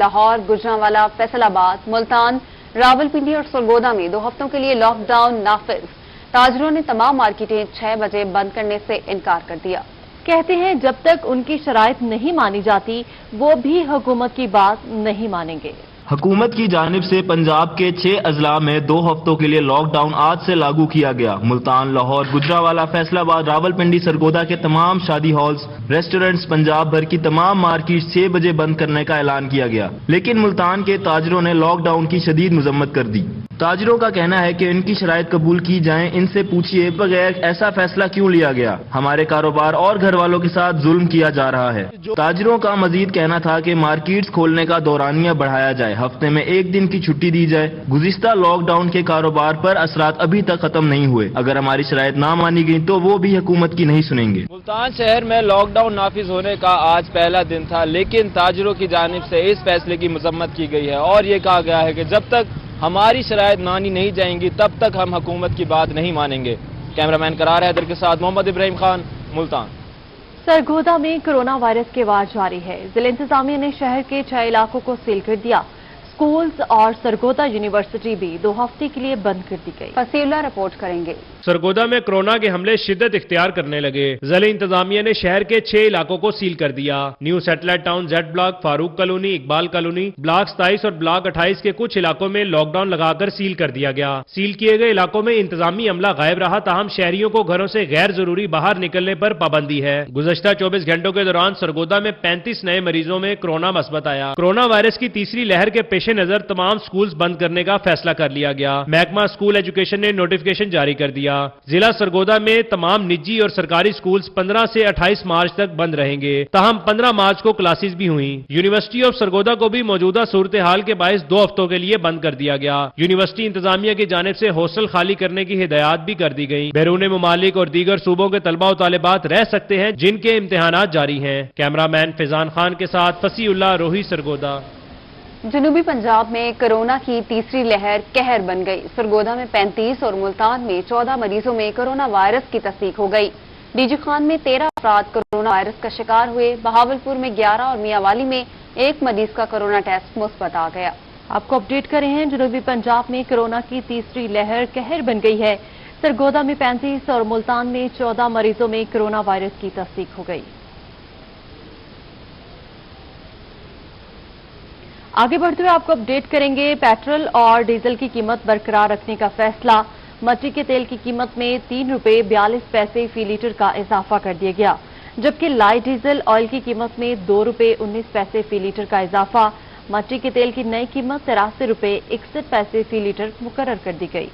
لاہور، گجرانوالہ، فیصل آباد، ملتان، راولپنڈی اور سرگودا میں 2 ہفتوں کے لیے لاک ڈاؤن نافذ۔ تاجروں نے تمام مارکیٹیں 6 بجے بند کرنے سے انکار کر دیا۔ کہتے ہیں جب تک ان کی شرائط نہیں مانی جاتی وہ بھی حکومت کی بات نہیں مانیں گے۔ حکومت کی جانب سے پنجاب کے 6 اضلاع میں 2 ہفتوں کے لیے لاک ڈاؤن آج سے لاگو کیا گیا۔ ملتان، لاہور، گجرانوالہ، فیصل آباد، راولپنڈی، سرگودا کے تمام شادی ہالز، ریسٹورنٹس، پنجاب بھر کی تمام مارکیٹ 6 بجے بند کرنے کا اعلان کیا گیا، لیکن ملتان کے تاجروں نے لاک ڈاؤن کی شدید مذمت کر دی۔ تاجروں کا کہنا ہے کہ ان کی شرائط قبول کی جائیں، ان سے پوچھئے بغیر ایسا فیصلہ کیوں لیا گیا؟ ہمارے کاروبار اور گھر والوں کے ساتھ ظلم کیا جا رہا ہے۔ تاجروں کا مزید کہنا تھا کہ مارکیٹس کھولنے کا دورانیہ بڑھایا جائے، ہفتے میں 1 دن کی چھٹی دی جائے۔ گزشتہ لاک ڈاؤن کے کاروبار پر اثرات ابھی تک ختم نہیں ہوئے، اگر ہماری شرائط نہ مانی گئی تو وہ بھی حکومت کی نہیں سنیں گے۔ ملتان شہر میں لاک ڈاؤن نافذ ہونے کا آج پہلا دن تھا، لیکن تاجروں کی جانب سے اس فیصلے کی مذمت کی گئی ہے اور یہ کہا گیا ہے کہ جب تک ہماری شرائط مانی نہیں جائیں گی تب تک ہم حکومت کی بات نہیں مانیں گے۔ کیمرامین قرار حیدر کے ساتھ محمد ابراہیم خان، ملتان۔ سرگودا میں کرونا وائرس کے وار جاری ہے۔ ضلع انتظامیہ نے شہر کے 6 علاقوں کو سیل کر دیا۔ سکولز اور سرگودا یونیورسٹی بھی 2 ہفتے کے لیے بند کر دی گئی۔ فصیح اللہ رپورٹ کریں گے۔ سرگودا میں کورونا کے حملے شدت اختیار کرنے لگے۔ ضلع انتظامیہ نے شہر کے 6 علاقوں کو سیل کر دیا۔ New satellite town, Z block, Farooq colony, Iqbal colony, block 27 اور بلاک 28 کے کچھ علاقوں میں لاک ڈاؤن لگا کر سیل کر دیا گیا۔ سیل کیے گئے علاقوں میں انتظامی عملہ غائب رہا، تاہم شہریوں کو گھروں سے غیر ضروری باہر نکلنے پر پابندی ہے۔ گزشتہ 24 گھنٹوں کے دوران سرگودا میں 35 نئے مریضوں میں کورونا مثبت آیا۔ کورونا وائرس کی تیسری لہر کے پیش نظر تمام سکولز بند کرنے کا فیصلہ کر لیا گیا۔ محکمہ اسکول ایجوکیشن نے نوٹیفکیشن جاری کر دیا۔ ضلع سرگودا میں تمام نجی اور سرکاری سکولز 15 سے 28 مارچ تک بند رہیں گے، تاہم 15 مارچ کو کلاسز بھی ہوئیں۔ یونیورسٹی آف سرگودا کو بھی موجودہ صورتحال کے باعث 2 ہفتوں کے لیے بند کر دیا گیا۔ یونیورسٹی انتظامیہ کی جانب سے ہاسٹل خالی کرنے کی ہدایات بھی کر دی گئی۔ بیرون ممالک اور دیگر صوبوں کے طلبہ و طالبات رہ سکتے ہیں جن کے امتحانات جاری ہیں۔ کیمرامین فیضان خان کے ساتھ فصیح اللہ روحی، سرگودا۔ جنوبی پنجاب میں کورونا کی تیسری لہر قہر بن گئی۔ سرگودا میں 35 اور ملتان میں 14 مریضوں میں کورونا وائرس کی تصدیق ہو گئی۔ ڈی جی خان میں 13 افراد کورونا وائرس کا شکار ہوئے۔ بہاولپور میں 11 اور میاں والی میں 1 مریض کا کورونا ٹیسٹ مثبت آ گیا۔ آپ کو اپڈیٹ کرے ہیں، جنوبی پنجاب میں کورونا کی تیسری لہر قہر بن گئی ہے۔ سرگودا میں 35 اور ملتان میں 14 مریضوں میں کورونا وائرس کی تصدیق ہو گئی۔ آگے بڑھتے ہوئے آپ کو اپڈیٹ کریں گے، پیٹرول اور ڈیزل کی قیمت برقرار رکھنے کا فیصلہ۔ مٹی کے تیل کی قیمت میں 3 روپے 42 پیسے فی لیٹر کا اضافہ کر دیا گیا، جبکہ لائٹ ڈیزل آئل کی قیمت میں 2 روپے 19 پیسے فی لیٹر کا اضافہ۔ مٹی کے تیل کی نئی قیمت 83 روپے 61 پیسے فی لیٹر مقرر کر دی گئی۔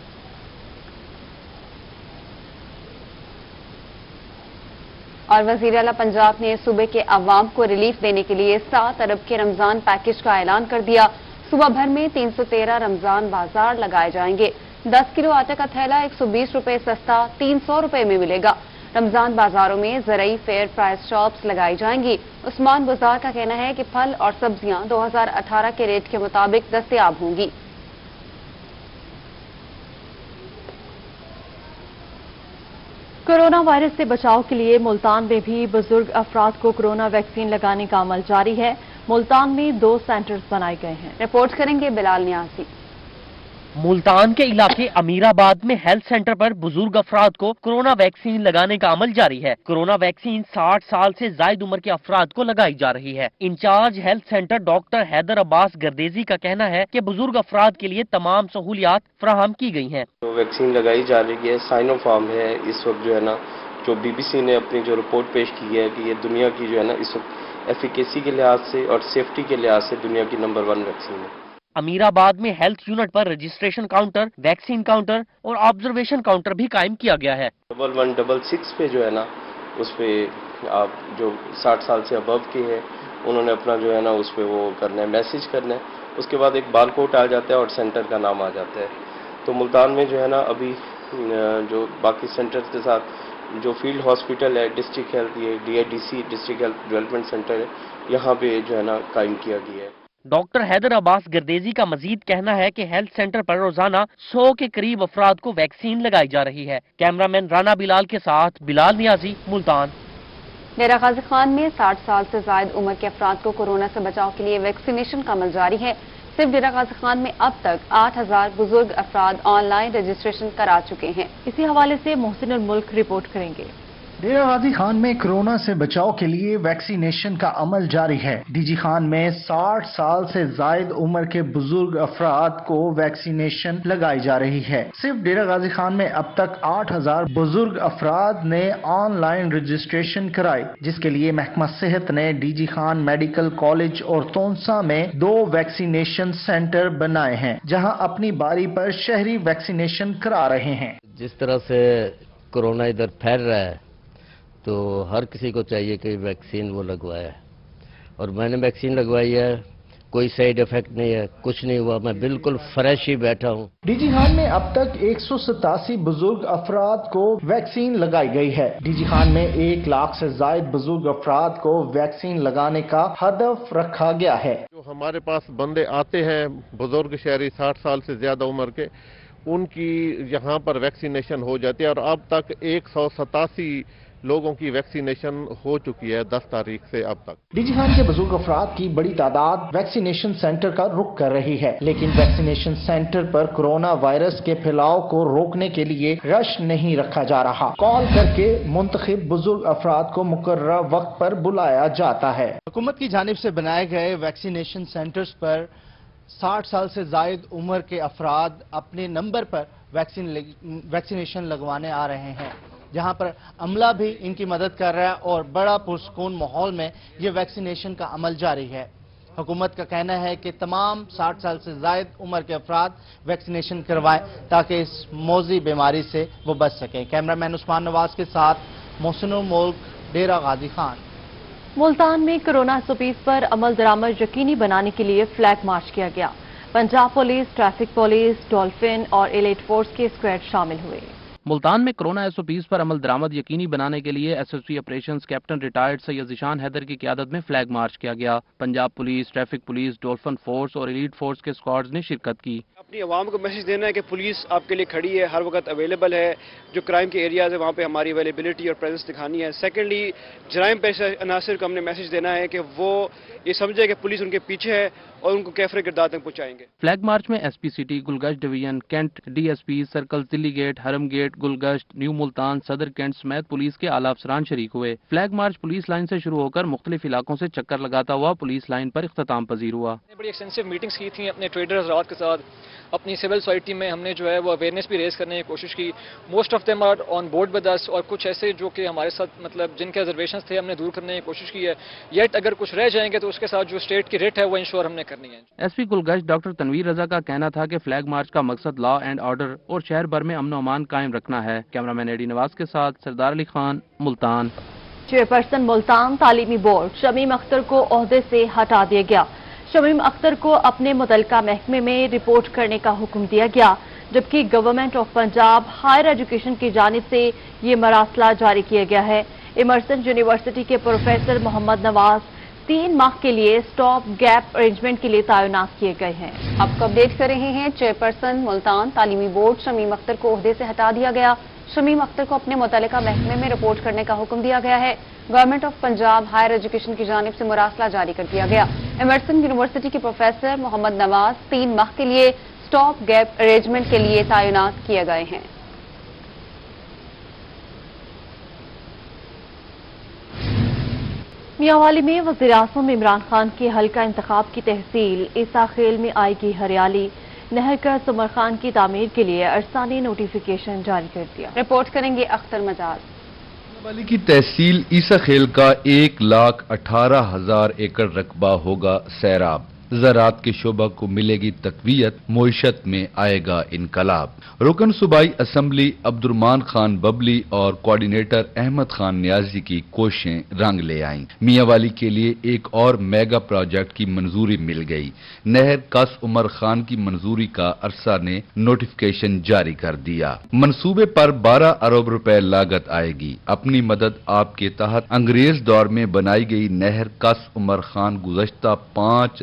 اور وزیر اعلیٰ پنجاب نے صوبے کے عوام کو ریلیف دینے کے لیے 7 ارب کے رمضان پیکج کا اعلان کر دیا۔ صوبہ بھر میں 313 رمضان بازار لگائے جائیں گے۔ 10 کلو آٹے کا تھیلا 120 روپے سستا 300 روپے میں ملے گا۔ رمضان بازاروں میں زرعی فیئر پرائز شاپس لگائی جائیں گی۔ عثمان بازار کا کہنا ہے کہ پھل اور سبزیاں 2018 کے ریٹ کے مطابق دستیاب ہوں گی۔ کورونا وائرس سے بچاؤ کے لیے ملتان میں بھی بزرگ افراد کو کورونا ویکسین لگانے کا عمل جاری ہے۔ ملتان میں 2 سینٹرز بنائے گئے ہیں۔ رپورٹ کریں گے بلال نیازی۔ ملتان کے علاقے امیر آباد میں ہیلتھ سینٹر پر بزرگ افراد کو کورونا ویکسین لگانے کا عمل جاری ہے۔ کورونا ویکسین 60 سال سے زائد عمر کے افراد کو لگائی جا رہی ہے۔ In charge health centre doctor Haider Abbas Gardezi کا کہنا ہے کہ بزرگ افراد کے لیے تمام سہولیات فراہم کی گئی ہیں۔ ویکسین لگائی جا رہی ہے، سائنو فارم ہے اس وقت جو ہے نا، جو بی بی سی نے اپنی جو رپورٹ پیش کی ہے کہ یہ دنیا کی جو ہے نا اس وقت ایفیکیسی کے لحاظ سے اور سیفٹی کے لحاظ سے دنیا کی نمبر 1 ویکسین ہے۔ امیر آباد میں ہیلتھ یونٹ پر رجسٹریشن کاؤنٹر، ویکسین کاؤنٹر اور آبزرویشن کاؤنٹر بھی قائم کیا گیا ہے۔ 1166 پہ جو ہے نا اس پہ آپ جو 60 سال سے ابو کے ہیں انہوں نے اپنا جو ہے نا اس پہ وہ کرنا ہے، میسج کرنا ہے، اس کے بعد ایک بار کوڈ آ جاتا ہے اور سینٹر کا نام آ جاتا ہے۔ تو ملتان میں جو ہے نا ابھی جو باقی سینٹرز کے ساتھ جو فیلڈ ہاسپٹل ہے، ڈسٹرکٹ ہیلتھ، یہ D I D C district health development centre ہے، یہاں پہ جو ہے نا قائم کیا گیا ہے۔ ڈاکٹر حیدر عباس گردیزی کا مزید کہنا ہے کہ ہیلتھ سینٹر پر روزانہ 100 کے قریب افراد کو ویکسین لگائی جا رہی ہے۔ کیمرامین رانا بلال کے ساتھ بلال نیازی، ملتان۔ ڈیرہ غازی خان میں 60 سال سے زائد عمر کے افراد کو کورونا سے بچاؤ کے لیے ویکسینیشن کا عمل جاری ہے۔ صرف ڈیرہ غازی خان میں اب تک 8000 بزرگ افراد آن لائن رجسٹریشن کرا چکے ہیں۔ اسی حوالے سے محسن الملک رپورٹ کریں گے۔ ڈیرہ غازی خان میں کورونا سے بچاؤ کے لیے ویکسینیشن کا عمل جاری ہے۔ ڈی جی خان میں 60 سال سے زائد عمر کے بزرگ افراد کو ویکسینیشن لگائی جا رہی ہے۔ صرف ڈیرہ غازی خان میں اب تک 8000 بزرگ افراد نے آن لائن رجسٹریشن کرائی، جس کے لیے محکمہ صحت نے D G Khan medical college اور تونسا میں 2 ویکسینیشن سینٹر بنائے ہیں، جہاں اپنی باری پر شہری ویکسینیشن کرا رہے ہیں۔ جس طرح سے کورونا ادھر پھیل رہا ہے تو ہر کسی کو چاہیے کہ ویکسین وہ لگوائے، اور میں نے ویکسین لگوائی ہے، کوئی سائیڈ افیکٹ نہیں ہے، کچھ نہیں ہوا، میں بالکل فریش ہی بیٹھا ہوں۔ ڈی جی خان میں اب تک 187 بزرگ افراد کو ویکسین لگائی گئی ہے۔ ڈی جی خان میں 1 لاکھ سے زائد بزرگ افراد کو ویکسین لگانے کا ہدف رکھا گیا ہے۔ جو ہمارے پاس بندے آتے ہیں بزرگ شہری 60 سال سے زیادہ عمر کے، ان کی یہاں پر ویکسینیشن ہو جاتی ہے، اور اب تک 187 لوگوں کی ویکسینیشن ہو چکی ہے 10 تاریخ سے اب تک۔ ڈی جی خان کے بزرگ افراد کی بڑی تعداد ویکسینیشن سینٹر کا رخ کر رہی ہے، لیکن ویکسینیشن سینٹر پر کورونا وائرس کے پھیلاؤ کو روکنے کے لیے رش نہیں رکھا جا رہا۔ کال کر کے منتخب بزرگ افراد کو مقررہ وقت پر بلایا جاتا ہے۔ حکومت کی جانب سے بنائے گئے ویکسینیشن سینٹرز پر 60 سال سے زائد عمر کے افراد اپنے نمبر پر ویکسینیشن لگوانے آ رہے ہیں، جہاں پر عملہ بھی ان کی مدد کر رہا ہے اور بڑا پرسکون ماحول میں یہ ویکسینیشن کا عمل جاری ہے۔ حکومت کا کہنا ہے کہ تمام 60 سال سے زائد عمر کے افراد ویکسینیشن کروائیں تاکہ اس موذی بیماری سے وہ بچ سکیں۔ کیمرہ مین عثمان نواز کے ساتھ محسن الملک، ڈیرہ غازی خان۔ ملتان میں کورونا SOPs پر عمل درآمد یقینی بنانے کے لیے فلیگ مارچ کیا گیا۔ Punjab police, traffic police, dolphin اور ایلیٹ فورس کے اسکواڈ شامل ہوئے۔ ملتان میں کورونا SOPs پر عمل درآمد یقینی بنانے کے لیے SSP آپریشنز کیپٹن ریٹائرڈ سید ذیشان حیدر کی قیادت میں فلیگ مارچ کیا گیا۔ Punjab police, traffic police, dolphin force اور ایلیٹ فورس کے اسکواڈز نے شرکت کی۔ اپنی عوام کو میسج دینا ہے کہ پولیس آپ کے لیے کھڑی ہے، ہر وقت اویلیبل ہے، جو کرائم کے ایریاز ہیں وہاں پہ ہماری اویلیبلٹی اور پریزنس دکھانی ہے۔ سیکنڈلی جرائم پیش عناصر کو ہم نے میسج دینا ہے کہ وہ یہ سمجھے کہ پولیس ان کے پیچھے ہے اور ان کو کیفر کردار تک پہنچائیں گے۔ فلیگ مارچ میں SP city, Gulgasht division, cantt DSP، circle Delhi gate, Haram gate, Gulgasht, new Multan, Saddar cantt سمیت پولیس کے اعلیٰ افسران شریک ہوئے۔ فلیگ مارچ پولیس لائن سے شروع ہو کر مختلف علاقوں سے چکر لگاتا ہوا پولیس لائن پر اختتام پذیر ہوا۔ بڑی ایکسٹینسو میٹنگز کی تھیں اپنے ٹریڈر حضرات کے ساتھ، اپنی سول سوسائٹی میں ہم نے جو ہے وہ اویئرنیس بھی ریز کرنے کی کوشش کی۔ Most of them are on board with us, اور کچھ ایسے جو کہ ہمارے ساتھ مطلب جن کے ریزرویشنز تھے ہم نے دور کرنے کی کوشش کی ہے۔ یٹ اگر کچھ رہ جائیں گے تو اس کے ساتھ جو اسٹیٹ کی ریٹ ہے وہ انشور ہم نے کرنی ہے۔ SP گلگشت ڈاکٹر تنویر رضا کا کہنا تھا کہ فلیگ مارچ کا مقصد لا اینڈ آرڈر اور شہر بھر میں امن و امان قائم رکھنا ہے۔ کیمرہ مین ایڈی نواز کے ساتھ سردار علی خان، ملتان۔ چیئرپرسن ملتان تعلیمی بورڈ شمیم اختر کو عہدے سے ہٹا دیا گیا۔ شمیم اختر کو اپنے متعلقہ محکمے میں رپورٹ کرنے کا حکم دیا گیا، جبکہ government of Punjab higher education کی جانب سے یہ مراسلہ جاری کیا گیا ہے۔ ایمرسن یونیورسٹی کے پروفیسر محمد نواز 3 ماہ کے لیے اسٹاپ گیپ ارینجمنٹ کے لیے تعینات کیے گئے ہیں۔ آپ کو اپڈیٹ کر رہے ہیں۔ چیئرپرسن ملتان تعلیمی بورڈ شمیم اختر کو عہدے سے ہٹا دیا گیا۔ شمیم اختر کو اپنے متعلقہ محکمے میں رپورٹ کرنے کا حکم دیا گیا ہے۔ Government of Punjab higher education کی جانب سے مراسلہ جاری کر دیا گیا۔ ایمرسن یونیورسٹی کے پروفیسر محمد نواز 3 ماہ کے لیے اسٹاپ گیپ ارینجمنٹ کے لیے تعینات کیے گئے ہیں۔ میاوالی میں وزیر اعظم عمران خان کے حلقہ انتخاب کی تحصیل عیسیٰ خیل میں آئے گی ہریالی۔ نہر کا سمر خان کی تعمیر کے لیے عرصانی نوٹیفیکیشن جاری کر دیا۔ رپورٹ کریں گے اختر مجاز۔ میاوالی کی تحصیل عیسیٰ خیل کا 1,18,000 ایکڑ رقبہ ہوگا سیراب۔ زراعت کے شعبہ کو ملے گی تقویت، معیشت میں آئے گا انقلاب۔ رکن صوبائی اسمبلی عبد الرحمان خان ببلی اور کوارڈینیٹر احمد خان نیازی کی کوششیں رنگ لے آئیں۔ میاوالی کے لیے ایک اور میگا پروجیکٹ کی منظوری مل گئی۔ نہر کس عمر خان کی منظوری کا عرصہ نے نوٹیفیکیشن جاری کر دیا۔ منصوبے پر 12 ارب روپے لاگت آئے گی۔ اپنی مدد آپ کے تحت انگریز دور میں بنائی گئی نہر کس عمر خان گزشتہ 5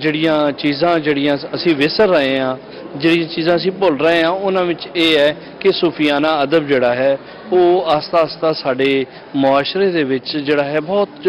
ਜਿਹੜੀਆਂ ਚੀਜ਼ਾਂ ਜਿਹੜੀਆਂ ਅਸੀਂ ਵਿਸਰ ਰਹੇ ਹਾਂ, ਜਿਹੜੀਆਂ ਚੀਜ਼ਾਂ ਅਸੀਂ ਭੁੱਲ ਰਹੇ ਹਾਂ, ਉਹਨਾਂ ਵਿੱਚ ਇਹ ਹੈ ਕਿ ਸੂਫੀਆਨਾ ਅਦਬ ਜਿਹੜਾ ਹੈ ਉਹ ਆਸਤਾ-ਆਸਤਾ ਸਾਡੇ ਮੁਆਸ਼ਰੇ ਦੇ ਵਿੱਚ ਜਿਹੜਾ ਹੈ ਬਹੁਤ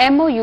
MOU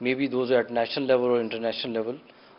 maybe those at national level or international level,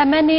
MNA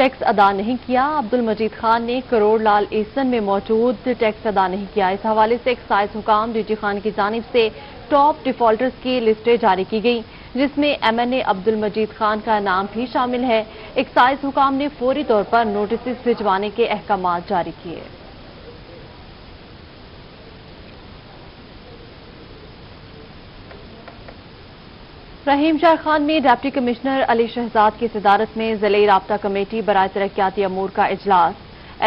tax ادا نہیں کیا۔ عبدل مجید خان نے کروڑ لال ایسن میں موجود ٹیکس ادا نہیں کیا۔ اس حوالے سے ایکسائز حکام ڈی جی خان کی جانب سے ٹاپ ڈیفالٹرز کی لسٹیں جاری کی گئی، جس میں MNA عبدل مجید خان کا نام بھی شامل ہے۔ ایکسائز حکام نے فوری طور پر نوٹسز بھجوانے کے احکامات جاری کیے۔ رحیم شاہ خان میں ڈپٹی کمشنر علی شہزاد کی صدارت میں ضلعی رابطہ کمیٹی برائے ترقیاتی امور کا اجلاس۔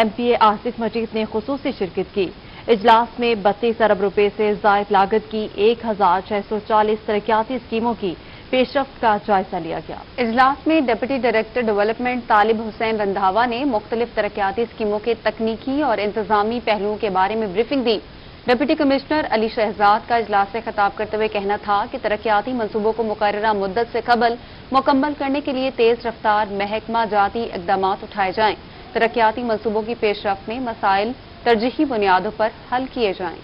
MPA آصف مجید نے خصوصی شرکت کی۔ اجلاس میں 32 ارب روپے سے زائد لاگت کی 1640 ترقیاتی اسکیموں کی پیش رفت کا جائزہ لیا گیا۔ اجلاس میں ڈپٹی ڈائریکٹر ڈیولپمنٹ طالب حسین رندھاوا نے مختلف ترقیاتی اسکیموں کے تکنیکی اور انتظامی پہلوؤں کے بارے میں بریفنگ دی۔ ڈپٹی کمشنر علی شہزاد کا اجلاس سے خطاب کرتے ہوئے کہنا تھا کہ ترقیاتی منصوبوں کو مقررہ مدت سے قبل مکمل کرنے کے لیے تیز رفتار محکمہ جاتی اقدامات اٹھائے جائیں۔ ترقیاتی منصوبوں کی پیش رفت میں مسائل ترجیحی بنیادوں پر حل کیے جائیں۔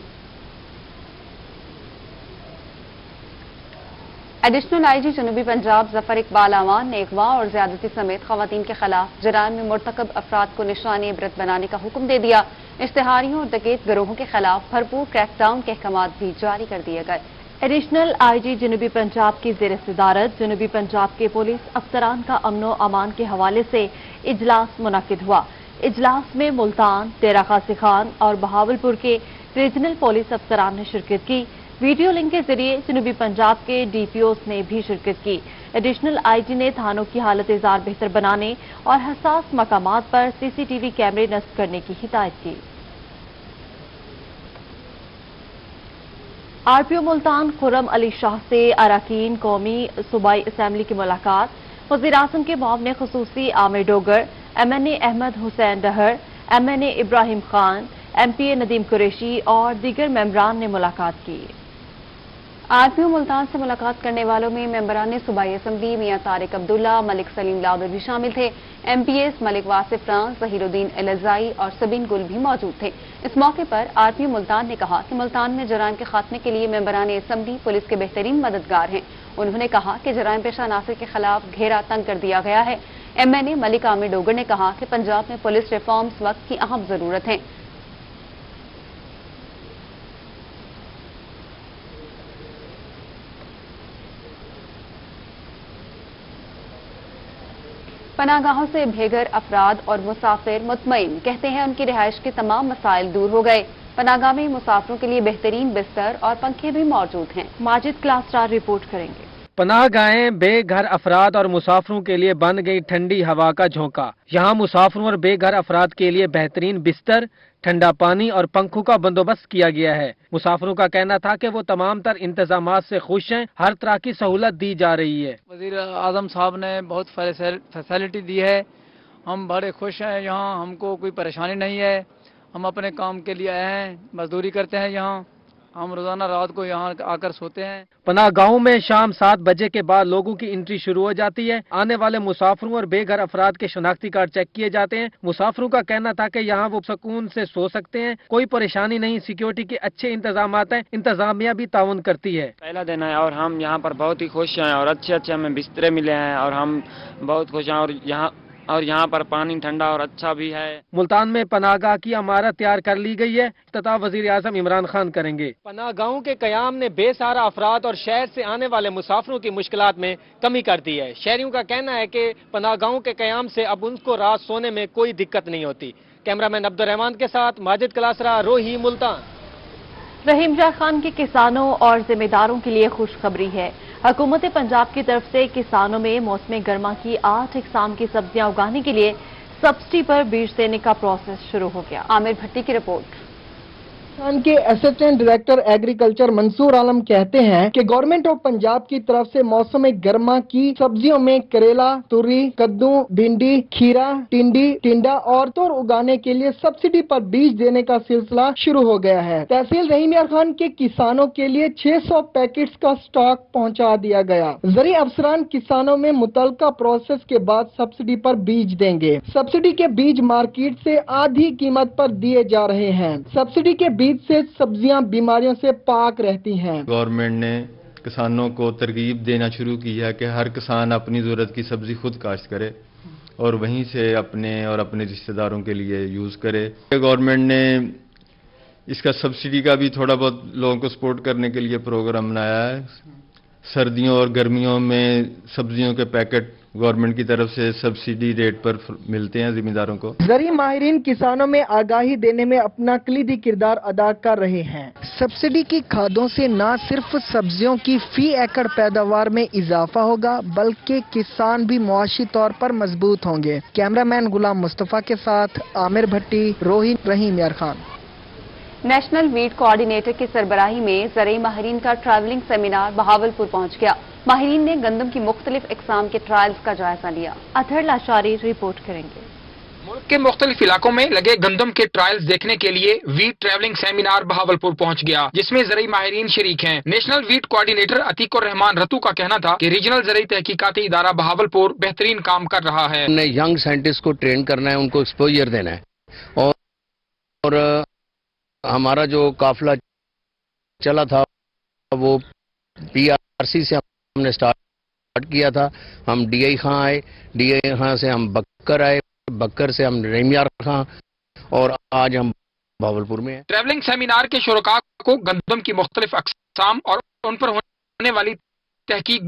ایڈیشنل IG جنوبی پنجاب ظفر اقبال اعوان نے اغوا اور زیادتی سمیت خواتین کے خلاف جرائم میں مرتکب افراد کو نشانی عبرت بنانے کا حکم دے دیا۔ اشتہاریوں اور ڈکیت گروہوں کے خلاف بھرپور کریک ڈاؤن کے احکامات بھی جاری کر دیے گئے۔ ایڈیشنل IG جنوبی پنجاب کی زیر صدارت جنوبی پنجاب کے پولیس افسران کا امن و امان کے حوالے سے اجلاس منعقد ہوا۔ اجلاس میں ملتان، ڈیرہ غازی خان اور بہاولپور کے ریجنل پولیس افسران نے شرکت کی۔ ویڈیو لنک کے ذریعے جنوبی پنجاب کے DPOs نے بھی شرکت کی۔ ایڈیشنل IG نے تھانوں کی حالت ازار بہتر بنانے اور حساس مقامات پر CCTV کیمرے نصب کرنے کی ہدایت کی۔ RPO ملتان خرم علی شاہ سے اراکین قومی صوبائی اسمبلی کی ملاقات۔ وزیراعظم کے معاون خصوصی عامر ڈوگر، MNA احمد حسین ڈہر، MNA ابراہیم خان، MPA ندیم قریشی اور دیگر ممبران نے ملاقات کی۔ RPO ملتان سے ملاقات کرنے والوں میں ممبران صوبائی اسمبلی میاں طارق عبداللہ، ملک سلیم لاؤدر بھی شامل تھے۔ MPAs ملک واصف فرانس، ظہیر الدین الزائی اور سبین گل بھی موجود تھے۔ اس موقع پر RPO ملتان نے کہا کہ ملتان میں جرائم کے خاتمے کے لیے ممبران اسمبلی پولیس کے بہترین مددگار ہیں۔ انہوں نے کہا کہ جرائم پیشہ عناصر کے خلاف گھیرا تنگ کر دیا گیا ہے۔ MNA ملک عامر ڈوگر نے کہا کہ پنجاب میں پولیس ریفارمز وقت کی اہم ضرورت ہیں۔ پناہ گاہوں سے بے گھر افراد اور مسافر مطمئن، کہتے ہیں ان کی رہائش کے تمام مسائل دور ہو گئے۔ پناہ گاہ میں مسافروں کے لیے بہترین بستر اور پنکھے بھی موجود ہیں۔ ماجد کلاسرا رپورٹ کریں گے۔ پناہ گاہیں بے گھر افراد اور مسافروں کے لیے بن گئی ٹھنڈی ہوا کا جھونکا۔ یہاں مسافروں اور بے گھر افراد کے لیے بہترین بستر، ٹھنڈا پانی اور پنکھوں کا بندوبست کیا گیا ہے۔ مسافروں کا کہنا تھا کہ وہ تمام تر انتظامات سے خوش ہیں، ہر طرح کی سہولت دی جا رہی ہے۔ وزیر اعظم صاحب نے بہت فیسلٹی دی ہے، ہم بڑے خوش ہیں، یہاں ہم کو کوئی پریشانی نہیں ہے۔ ہم اپنے کام کے لیے آئے ہیں، مزدوری کرتے ہیں، یہاں ہم روزانہ رات کو یہاں آ کر سوتے ہیں۔ پناہ گاہوں میں شام 7 بجے کے بعد لوگوں کی انٹری شروع ہو جاتی ہے۔ آنے والے مسافروں اور بے گھر افراد کے شناختی کارڈ چیک کیے جاتے ہیں۔ مسافروں کا کہنا تھا کہ یہاں وہ سکون سے سو سکتے ہیں، کوئی پریشانی نہیں، سیکیورٹی کے اچھے انتظامات ہیں، انتظامیہ بھی تعاون کرتی ہے۔ پہلا دن ہے اور ہم یہاں پر بہت ہی خوش ہیں اور اچھے ہمیں بسترے ملے ہیں اور ہم بہت خوش ہیں اور یہاں پر پانی ٹھنڈا اور اچھا بھی ہے۔ ملتان میں پناہ گاہ کی عمارت تیار کر لی گئی ہے، افتتاح وزیر اعظم عمران خان کریں گے۔ پناہ گاہوں کے قیام نے بے سہارا افراد اور شہر سے آنے والے مسافروں کی مشکلات میں کمی کر دی ہے۔ شہریوں کا کہنا ہے کہ پناہ گاہوں کے قیام سے اب ان کو رات سونے میں کوئی دقت نہیں ہوتی۔ کیمرامین عبدالرحمان کے ساتھ ماجد کلاسرا، روہی، ملتان۔ رحیم شاہ خان کے کسانوں اور ذمہ داروں کے لیے خوشخبری ہے۔ حکومت پنجاب کی طرف سے کسانوں میں موسم گرما کی 8 اقسام کی سبزیاں اگانے کے لیے سبسڈی پر بیج دینے کا پروسیس شروع ہو گیا۔ عامر بھٹی کی رپورٹ۔ پاکستان کے اسسٹنٹ ڈائریکٹر ایگریکلچر منصور عالم کہتے ہیں کہ گورنمنٹ آف پنجاب کی طرف سے موسم گرما کی سبزیوں میں کریلا، توری، کدو، بھنڈی، کھیرا، ٹنڈا اور تور اگانے کے لیے سبسڈی پر بیج دینے کا سلسلہ شروع ہو گیا ہے۔ تحصیل رحیم یار خان کے کسانوں کے لیے 600 پیکٹس کا سٹاک پہنچا دیا گیا۔ زرعی افسران کسانوں میں متعلقہ پروسیس کے بعد سبسڈی پر بیج دیں گے۔ سبسڈی کے بیج مارکیٹ سے آدھی قیمت پر دیے جا رہے ہیں۔ سبسڈی کے بیج سے سبزیاں بیماریوں سے پاک رہتی ہیں۔ گورنمنٹ نے کسانوں کو ترغیب دینا شروع کی ہے کہ ہر کسان اپنی ضرورت کی سبزی خود کاشت کرے اور وہیں سے اپنے اور اپنے رشتہ داروں کے لیے یوز کرے۔ گورنمنٹ نے اس کا سبسڈی کا بھی تھوڑا بہت لوگوں کو سپورٹ کرنے کے لیے پروگرام بنایا ہے۔ سردیوں اور گرمیوں میں سبزیوں کے پیکٹ گورنمنٹ کی طرف سے سبسڈی ریٹ پر ملتے ہیں ذمہ کو۔ زرعی ماہرین کسانوں میں آگاہی دینے میں اپنا کلیدی کردار ادا کر رہے ہیں۔ سبسڈی کی کھادوں سے نہ صرف سبزیوں کی فی ایکڑ پیداوار میں اضافہ ہوگا بلکہ کسان بھی معاشی طور پر مضبوط ہوں گے۔ کیمرہ مین غلام مصطفیٰ کے ساتھ عامر بھٹی، روہی، رحیم یار خان۔ نیشنل ویٹ کوآرڈینیٹر کی سربراہی میں زرعی ماہرین کا ٹریولنگ سیمینار بہاولپور پہنچ گیا۔ ماہرین نے گندم کی مختلف اقسام کے ٹرائلز کا جائزہ لیا۔ اطہر لاشاری رپورٹ کریں گے۔ ملک کے مختلف علاقوں میں لگے گندم کے ٹرائلز دیکھنے کے لیے ویٹ ٹریولنگ سیمینار بہاولپور پہنچ گیا، جس میں زرعی ماہرین شریک ہیں۔ نیشنل ویٹ کوآرڈینیٹر عتیق الرحمان رتو کا کہنا تھا کہ ریجنل زرعی تحقیقاتی ادارہ بہاولپور بہترین کام کر رہا ہے۔ ہم نے ینگ سائنٹسٹ کو ٹرین کرنا ہے، ان کو ایکسپوجر دینا ہے، اور ہمارا جو قافلہ چلا تھا وہ پی آر سی سے ہم نے سٹارٹ کیا تھا۔ ہم ڈی آئی خاں آئے، ڈی آئی خاں سے ہم بکر آئے، بکر سے ہم رحیم یار خاں، اور آج ہم بہاولپور میں ہیں۔ ٹریولنگ سیمینار کے شرکاء کو گندم کی مختلف اقسام اور ان پر ہونے والی تحقیق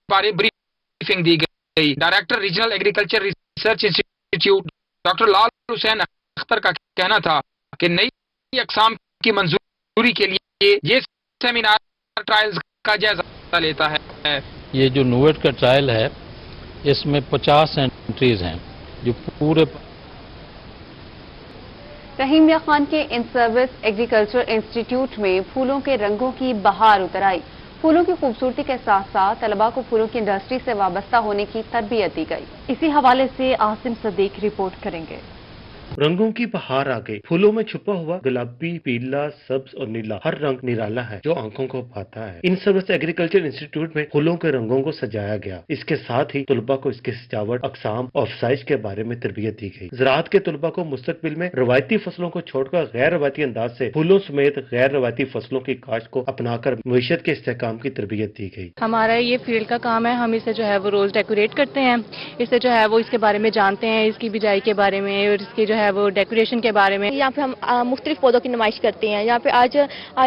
بارے بریفنگ دی گئی۔ Director regional agriculture research institute doctor لال حسین اختر کا کہنا تھا کہ نئی اقسام کی منظوری کے لیے یہ سیمینار ٹرائلز کا جائزہ لیتا ہے۔ یہ جو نویٹ کا ٹرائل ہے اس میں 50 انٹریز ہیں جو پورے۔ رحیم یار خان کے ان سروس ایگریکلچر انسٹیٹیوٹ میں پھولوں کے رنگوں کی بہار اتر آئی۔ پھولوں کی خوبصورتی کے ساتھ ساتھ طلباء کو پھولوں کی انڈسٹری سے وابستہ ہونے کی تربیت دی گئی۔ اسی حوالے سے عاصم صدیق رپورٹ کریں گے۔ رنگوں کی بہار آ گئی۔ پھولوں میں چھپا ہوا گلابی، پیلا، سبز اور نیلا ہر رنگ نرالا ہے جو آنکھوں کو بھاتا ہے۔ ان سروس ایگریکلچر انسٹیٹیوٹ میں پھولوں کے رنگوں کو سجایا گیا۔ اس کے ساتھ ہی طلباء کو اس کی سجاوٹ، اقسام اور افزائش کے بارے میں تربیت دی گئی۔ زراعت کے طلباء کو مستقبل میں روایتی فصلوں کو چھوڑ کر غیر روایتی انداز سے پھولوں سمیت غیر روایتی فصلوں کی کاشت کو اپنا کر معیشت کے استحکام کی تربیت دی گئی۔ ہمارا یہ فیلڈ کا کام ہے، ہم اسے جو ہے وہ روز ڈیکوریٹ کرتے ہیں، اسے جو ہے وہ اس کے بارے میں جانتے ہیں، اس کی بجائی کے بارے میں اور اس کی جو ہے وہ ڈیکوریشن کے بارے میں۔ یہاں پہ ہم مختلف پودوں کی نمائش کرتے ہیں۔ یہاں پہ آج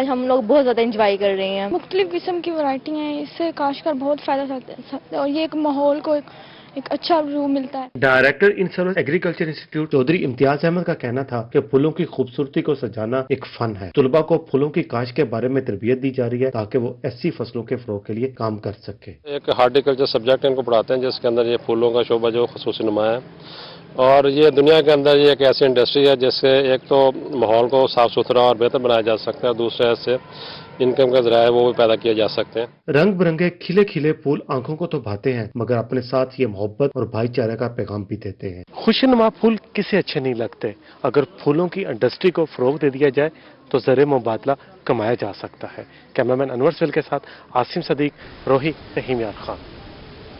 ہم لوگ بہت زیادہ انجوائے کر رہے ہیں۔ مختلف قسم کی ورائٹی ہیں، اس سے کاشتکار بہت فائدہ سکتا ہے اور یہ ایک ماحول کو ایک اچھا ویو ملتا ہے۔ ڈائریکٹر ان سروس ایگریکلچر انسٹیٹیوٹ چودھری امتیاز احمد کا کہنا تھا کہ پھولوں کی خوبصورتی کو سجانا ایک فن ہے۔ طلباء کو پھولوں کی کاشت کے بارے میں تربیت دی جا رہی ہے تاکہ وہ ایسی فصلوں کے فروغ کے لیے کام کر سکے۔ ایک ہارٹیکلچر سبجیکٹ ان کو پڑھاتے ہیں جس کے اندر یہ پھولوں کا شعبہ جو خصوصی نمایاں ہے، اور یہ دنیا کے اندر یہ ایک ایسی انڈسٹری ہے جس سے ایک تو ماحول کو صاف ستھرا اور بہتر بنایا جا سکتا ہے، اور دوسرے سے انکم کا ذرائع وہ بھی پیدا کیے جا سکتے ہیں۔ رنگ برنگے کھلے کھلے پھول آنکھوں کو تو بھاتے ہیں مگر اپنے ساتھ یہ محبت اور بھائی چارے کا پیغام بھی دیتے ہیں۔ خوشنما پھول کسے اچھے نہیں لگتے؟ اگر پھولوں کی انڈسٹری کو فروغ دے دیا جائے تو زر مبادلہ کمایا جا سکتا ہے۔ کیمرامین انور سویل کے ساتھ عاصم صدیق، روہی، رحیم یار خان۔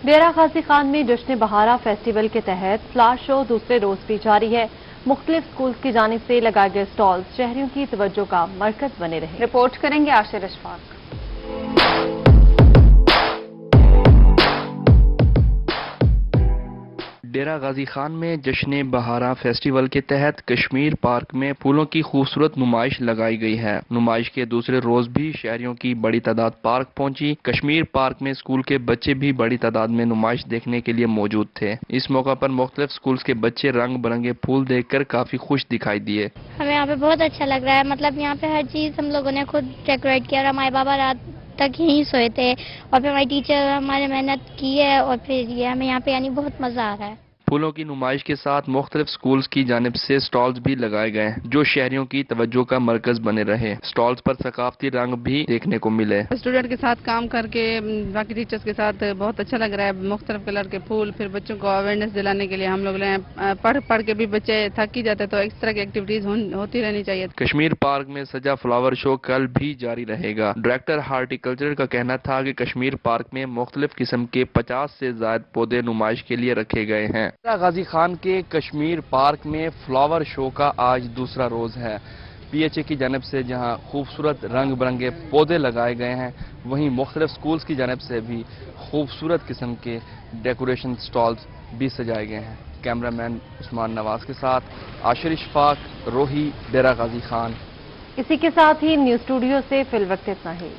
ڈیرہ غازی خان میں جشن بہارا فیسٹیول کے تحت فلاور شو دوسرے روز بھی جاری ہے۔ مختلف سکولز کی جانب سے لگائے گئے سٹالز شہریوں کی توجہ کا مرکز بنے رہے۔ رپورٹ کریں گے عاشر اشفاق۔ ڈیرہ غازی خان میں جشن بہارا فیسٹیول کے تحت کشمیر پارک میں پھولوں کی خوبصورت نمائش لگائی گئی ہے۔ نمائش کے دوسرے روز بھی شہریوں کی بڑی تعداد پارک پہنچی۔ کشمیر پارک میں اسکول کے بچے بھی بڑی تعداد میں نمائش دیکھنے کے لیے موجود تھے۔ اس موقع پر مختلف اسکولز کے بچے رنگ برنگے پھول دیکھ کر کافی خوش دکھائی دیے۔ ہمیں یہاں پہ بہت اچھا لگ رہا ہے، مطلب یہاں پہ ہر چیز ہم لوگوں نے خود ڈیکوریٹ کیا، اور ہمارے بابا رات تک یہیں سوئے تھے، اور پھر ہمارے ٹیچر ہمارے محنت کی ہے، اور پھر یہ ہمیں یہاں پہ یعنی بہت مزہ آ رہا ہے۔ پھولوں کی نمائش کے ساتھ مختلف سکولز کی جانب سے سٹالز بھی لگائے گئے جو شہریوں کی توجہ کا مرکز بنے رہے۔ سٹالز پر ثقافتی رنگ بھی دیکھنے کو ملے۔ اسٹوڈنٹ کے ساتھ کام کر کے باقی ٹیچرز کے ساتھ بہت اچھا لگ رہا ہے۔ مختلف کلر کے پھول، پھر بچوں کو اویئرنیس دلانے کے لیے ہم لوگ پڑھ کے بھی بچے تھک ہی جاتے، تو اس طرح کی ایکٹیویٹیز ہوتی رہنی چاہیے۔ کشمیر پارک میں سجا فلاور شو کل بھی جاری رہے گا۔ ڈائریکٹر ہارٹیکلچر کا کہنا تھا کہ کشمیر پارک میں مختلف قسم کے 50 سے زائد پودے نمائش کے لیے رکھے گئے ہیں۔ غازی خان کے کشمیر پارک میں فلاور شو کا آج دوسرا روز ہے۔ پی ایچ اے کی جانب سے جہاں خوبصورت رنگ برنگے پودے لگائے گئے ہیں، وہیں مختلف سکولز کی جانب سے بھی خوبصورت قسم کے ڈیکوریشن سٹالز بھی سجائے گئے ہیں۔ کیمرامین عثمان نواز کے ساتھ عاشر اشفاق، روہی، ڈیرہ غازی خان۔ اسی کے ساتھ ہی نیوز اسٹوڈیو سے فی الوقت اتنا ہی۔